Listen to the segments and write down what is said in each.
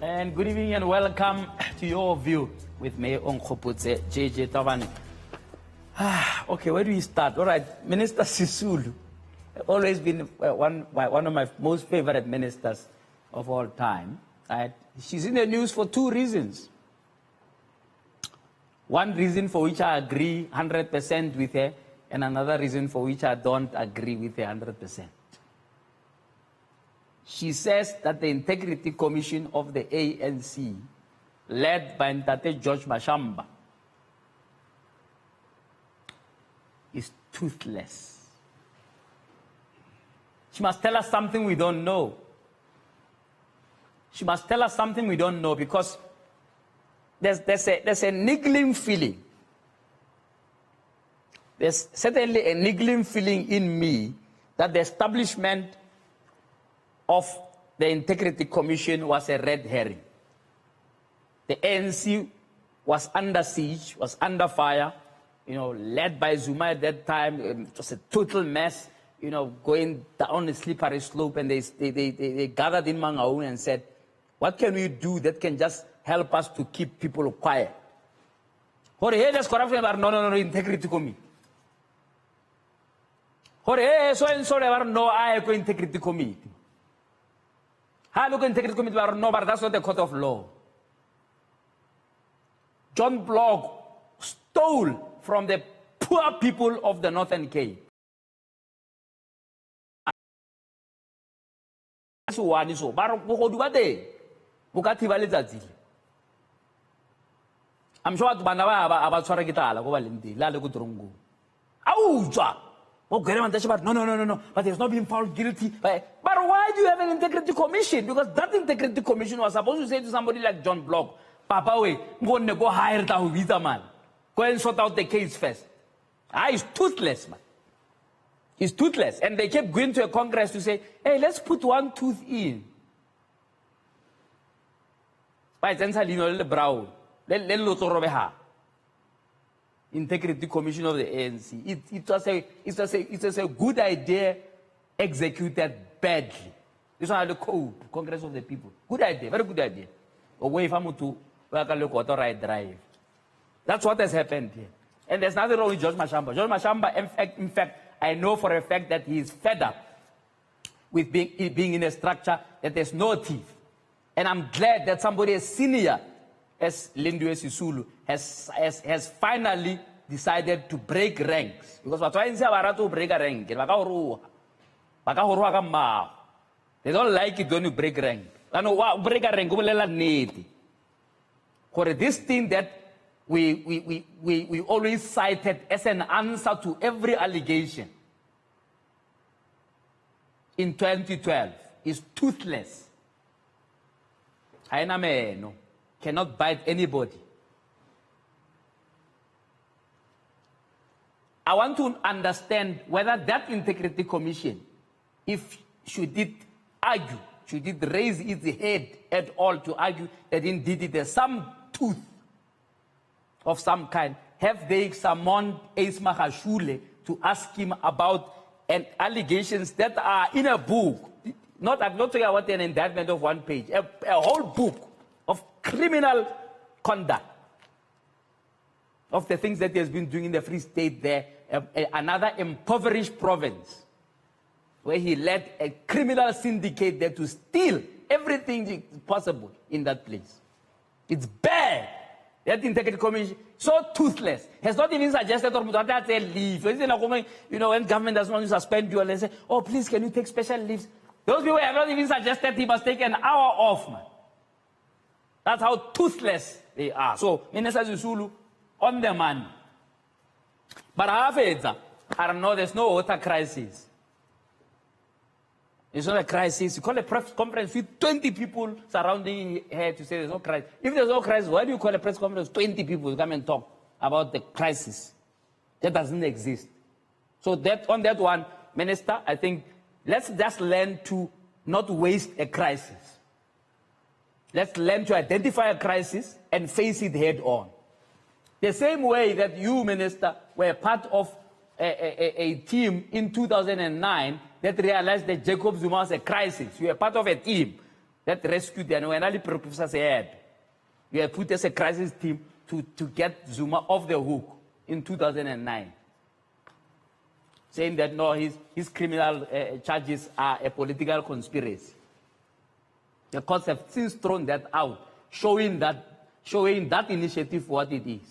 And good evening and welcome to your view with me, Onkgopotse JJ Tabane. Okay, where do we start? All right, Minister Sisulu, always been one of my most favorite ministers of all time. Right? She's in the news for two reasons. One reason for which I agree 100% with her, and another reason for which I don't agree with her 100%. She says that the Integrity Commission of the ANC, led by Ntate George Mashamba, is toothless. She must tell us something we don't know. She must tell us something we don't know, because there's a niggling feeling. There's certainly a niggling feeling in me that the establishment of the Integrity Commission was a red herring. The ANC was under siege, was under fire, led by Zuma at that time. It was a total mess, going down a slippery slope, and they gathered in Mangaung and said, what can we do that can just help us to keep people quiet? There's corruption, no, Integrity Committee. No, I go Integrity Committee. I look Integrity Committee, no, but that's not the court of law. John Block stole from the poor people of the Northern Cape. I'm sure no, but there's not been found guilty. But why do you have an Integrity Commission? Because that Integrity Commission was supposed to say to somebody like John Block, Papa, go hire the visa man. Go and sort out the case first. He's toothless, man. He's toothless. And they kept going to a Congress to say, hey, let's put one tooth in. Integrity Commission of the ANC. It was a good idea executed badly. This one had the code, Congress of the People. Good idea, very good idea. Away from to right drive. That's what has happened here. And there's nothing wrong with George Mashamba. George Mashamba, in fact, I know for a fact that he is fed up with being in a structure that there's no teeth. And I'm glad that somebody as senior as Lindiwe Sisulu has finally decided to break ranks. Because what I say about to break a rank, they don't like it when you break rank. Break a rank, for this thing that we always cited as an answer to every allegation in 2012 is toothless. Cannot bite anybody. I want to understand whether that Integrity Commission, should it raise its head at all to argue that indeed there's some tooth of some kind, have they summoned Ace Magashule to ask him about allegations that are in a book? I'm not talking about an indictment of one page, a whole book of criminal conduct, of the things that he has been doing in the Free State there, another impoverished province, where he led a criminal syndicate there to steal everything possible in that place. It's bad. That Integrity Commission, so toothless, has not even suggested or leave. When government does not suspend you and they say, oh, please, can you take special leaves? Those people have not even suggested he must take an hour off, man. That's how toothless they are. So, Minister Sisulu, on the money. But I don't know, there's no water crisis. It's not a crisis. You call a press conference with 20 people surrounding her to say there's no crisis. If there's no crisis, why do you call a press conference with 20 people to come and talk about the crisis? That doesn't exist. So on that one, Minister, I think let's just learn to not waste a crisis. Let's learn to identify a crisis and face it head on. The same way that you, Minister, were part of a team in 2009 that realized that Jacob Zuma was a crisis. You were part of a team that rescued them when Ali Professor said, we have put as a crisis team to get Zuma off the hook in 2009. Saying that no, his criminal charges are a political conspiracy. The courts have since thrown that out, showing that initiative for what it is.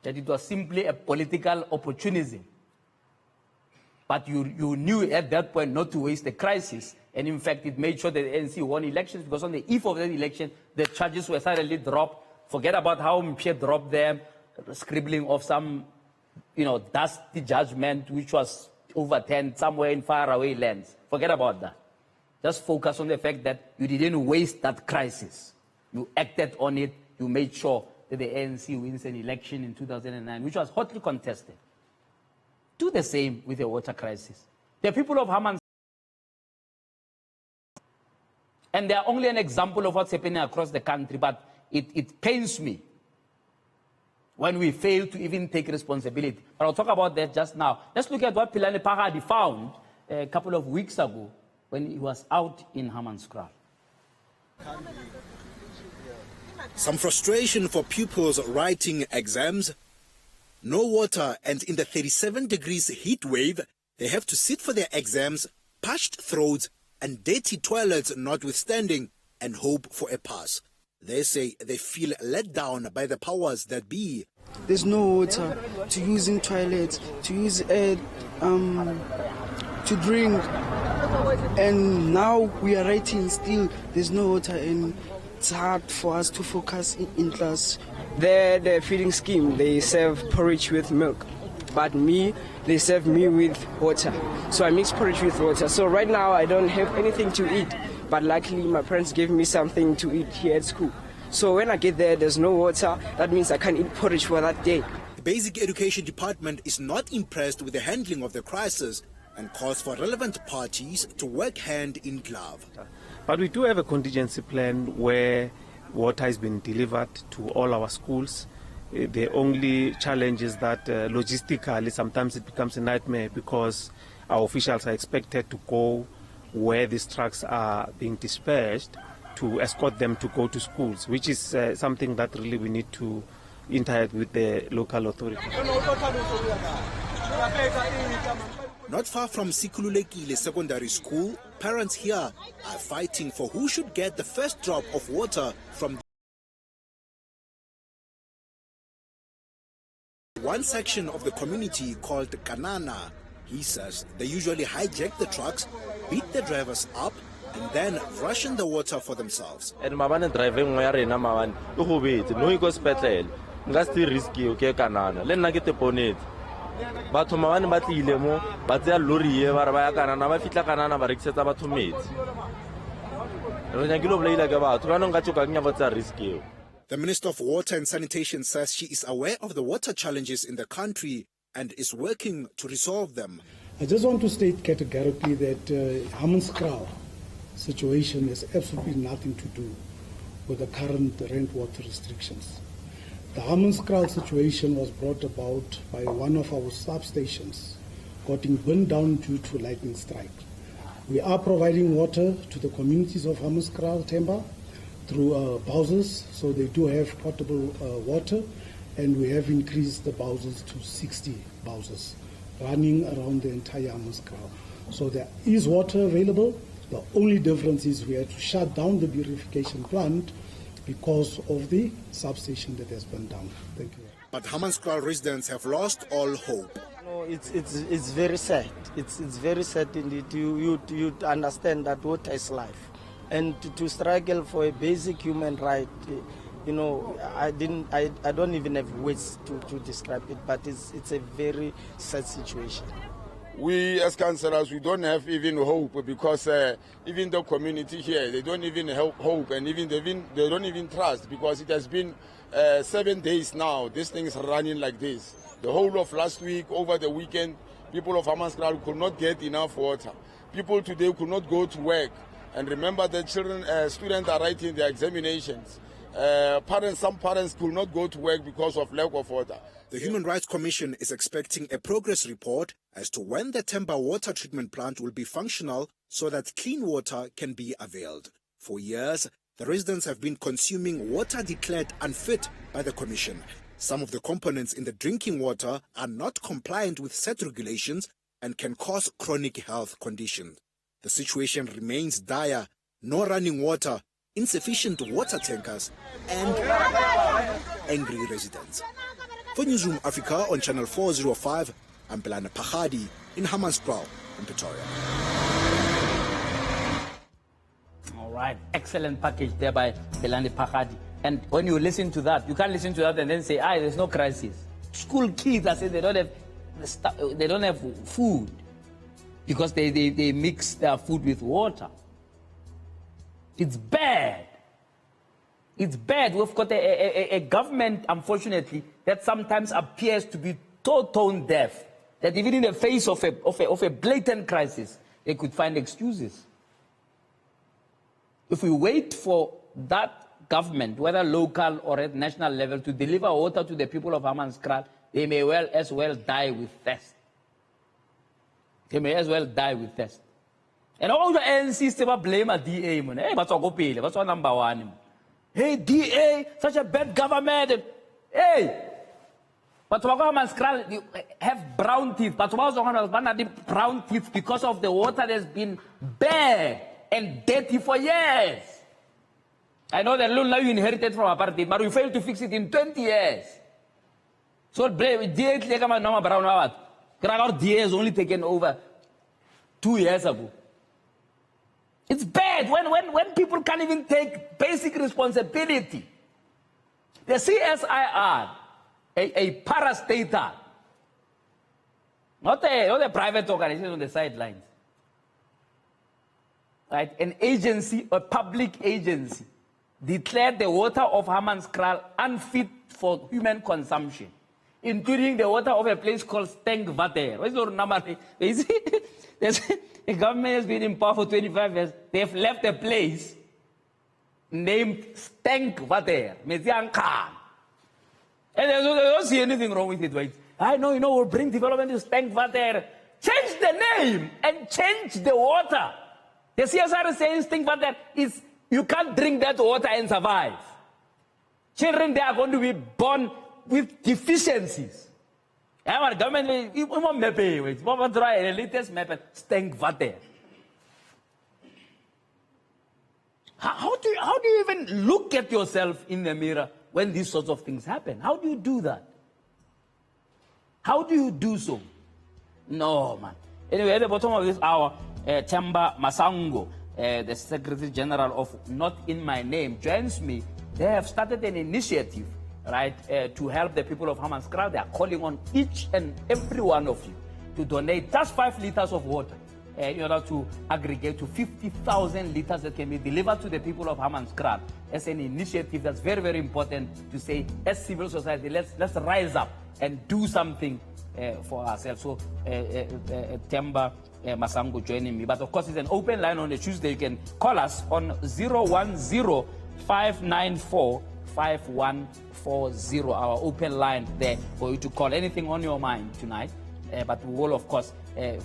That it was simply a political opportunism. But you knew at that point not to waste the crisis. And in fact, it made sure that the ANC won elections, because on the eve of that election, the charges were suddenly dropped. Forget about how Mpie dropped them, scribbling of some, dusty judgment, which was overturned somewhere in faraway lands. Forget about that. Just focus on the fact that you didn't waste that crisis. You acted on it. You made sure that the ANC wins an election in 2009, which was hotly contested. Do the same with the water crisis. The people of Hammanskraal, and they are only an example of what's happening across the country, but it pains me when we fail to even take responsibility. But I'll talk about that just now. Let's look at what Philani Phakadi found a couple of weeks ago when he was out in Hammanskraal. Some frustration for pupils writing exams. No water, and in the 37 degrees heat wave, they have to sit for their exams, parched throats and dirty toilets notwithstanding, and hope for a pass. They say they feel let down by the powers that be. There's no water to use in toilets, to use to drink, and now we are writing still. There's no water, and it's hard for us to focus in class. The feeding scheme, they serve porridge with milk, but they serve me with water. So I mix porridge with water. So right now I don't have anything to eat, but luckily my parents gave me something to eat here at school. So when I get there, there's no water. That means I can't eat porridge for that day. The Basic Education Department is not impressed with the handling of the crisis and calls for relevant parties to work hand in glove. But we do have a contingency plan where water has been delivered to all our schools. The only challenge is that logistically sometimes it becomes a nightmare, because our officials are expected to go where these trucks are being dispersed to escort them to go to schools, which is something that really we need to interact with the local authorities. Not far from Sikhululekile Secondary School, parents here are fighting for who should get the first drop of water from one section of the community called Kanana. He says they usually hijack the trucks, beat the drivers up, and then ration the water for themselves. And mabane driving ngayarena mabane o go betse no go spetlele nga still risky okay Kanana le nna ke te bonnet batho mabane ba tlile mo ba tseya lorry e ba re ba ya Kanana ba fitla Kanana ba rekisetsa batho metsi re nyakile o boleila ke batho ba nong ka tsoka nya ba tsa risky. The Minister of Water and Sanitation says she is aware of the water challenges in the country and is working to resolve them. I just want to state categorically that Hammanskraal situation has absolutely nothing to do with the current rainwater restrictions. The Hammanskraal situation was brought about by one of our substations getting burned down due to lightning strike. We are providing water to the communities of Hammanskraal, Themba, through bowsers, so they do have potable water, and we have increased the bowsers to 60 bowsers running around the entire Hammanskraal. So there is water available. The only difference is we had to shut down the purification plant because of the substation that has burned down. Thank you. But Hammanskraal residents have lost all hope. No, it's very sad. It's very sad indeed. You understand that water is life, and to struggle for a basic human right. I don't even have words to describe it, but it's a very sad situation. We as councillors, we don't have even hope, because even the community here, they don't even have hope, and they don't even trust, because it has been 7 days now. This thing is running like this. The whole of last week, over the weekend, people of Hammanskraal could not get enough water. People today could not go to work. And remember, the students are writing their examinations. Some parents could not go to work because of lack of water. The Human Rights Commission is expecting a progress report as to when the Themba water treatment plant will be functional so that clean water can be availed. For years, the residents have been consuming water declared unfit by the Commission. Some of the components in the drinking water are not compliant with set regulations and can cause chronic health conditions. The situation remains dire: no running water, insufficient water tankers, and angry residents. For Newsroom Africa on Channel 405, I'm Pelane Pagadi in Hammanskraal in Pretoria. All right, excellent package there by Pelane Pagadi. And when you listen to that, you can't listen to that and then say, there's no crisis. School kids are saying they don't have food because they mix their food with water. It's bad. It's bad. We've got a government, unfortunately, that sometimes appears to be tone deaf. That even in the face of a blatant crisis, they could find excuses. If we wait for that government, whether local or at national level, to deliver water to the people of Hammanskraal, they may as well die with thirst. They may as well die with thirst. And all the ANC still blame a DA. Hey, what's number one? Hey, DA, such a bad government. Hey, but Hammanskraal have brown teeth. But brown teeth because of the water that's been bad and dirty for years. I know that now you inherited from apartheid, but we failed to fix it in 20 years. So DA has only taken over 2 years ago. It's bad when people can't even take basic responsibility. The CSIR, a parastatal, not a private organization on the sidelines, right? An agency, a public agency, declared the water of Hammanskraal unfit for human consumption, including the water of a place called Stenkwater. The government has been in power for 25 years. They've left a place named Stenkwater, and they don't see anything wrong with it. Right? I know, we'll bring development to Stenkwater. Change the name and change the water. The CSR is saying Stenkwater is, you can't drink that water and survive. Children, they are going to be born with deficiencies. Our government, the latest map, Stenkwater. How do you even look at yourself in the mirror when these sorts of things happen? How do you do that? How do you do so? No, man. Anyway, at the bottom of this hour, Themba Masango, the Secretary General of Not In My Name, joins me. They have started an initiative, right, to help the people of Hammanskraal. They are calling on each and every one of you to donate just 5 liters of water in order to aggregate to 50,000 liters that can be delivered to the people of Hammanskraal. As an initiative that's very, very important to say, as civil society, let's rise up and do something for ourselves. So Themba Masango joining me. But of course, it's an open line on a Tuesday. You can call us on 010-594-5140, our open line there for you to call anything on your mind tonight. But we will, of course,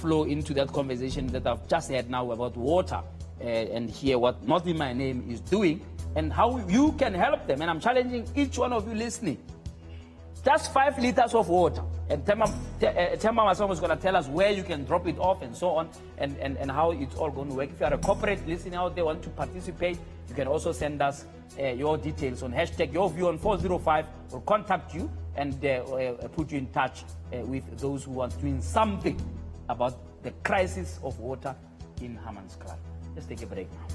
flow into that conversation that I've just had now about water and hear what Not In My Name is doing and how you can help them. And I'm challenging each one of you listening. Just 5 liters of water. And Themba Masango is going to tell us where you can drop it off and so on and how it's all going to work. If you are a corporate listening out there, want to participate, you can also send us your details on hashtag Your View on 405. We'll contact you and put you in touch with those who are doing something about the crisis of water in Hammanskraal. Let's take a break now.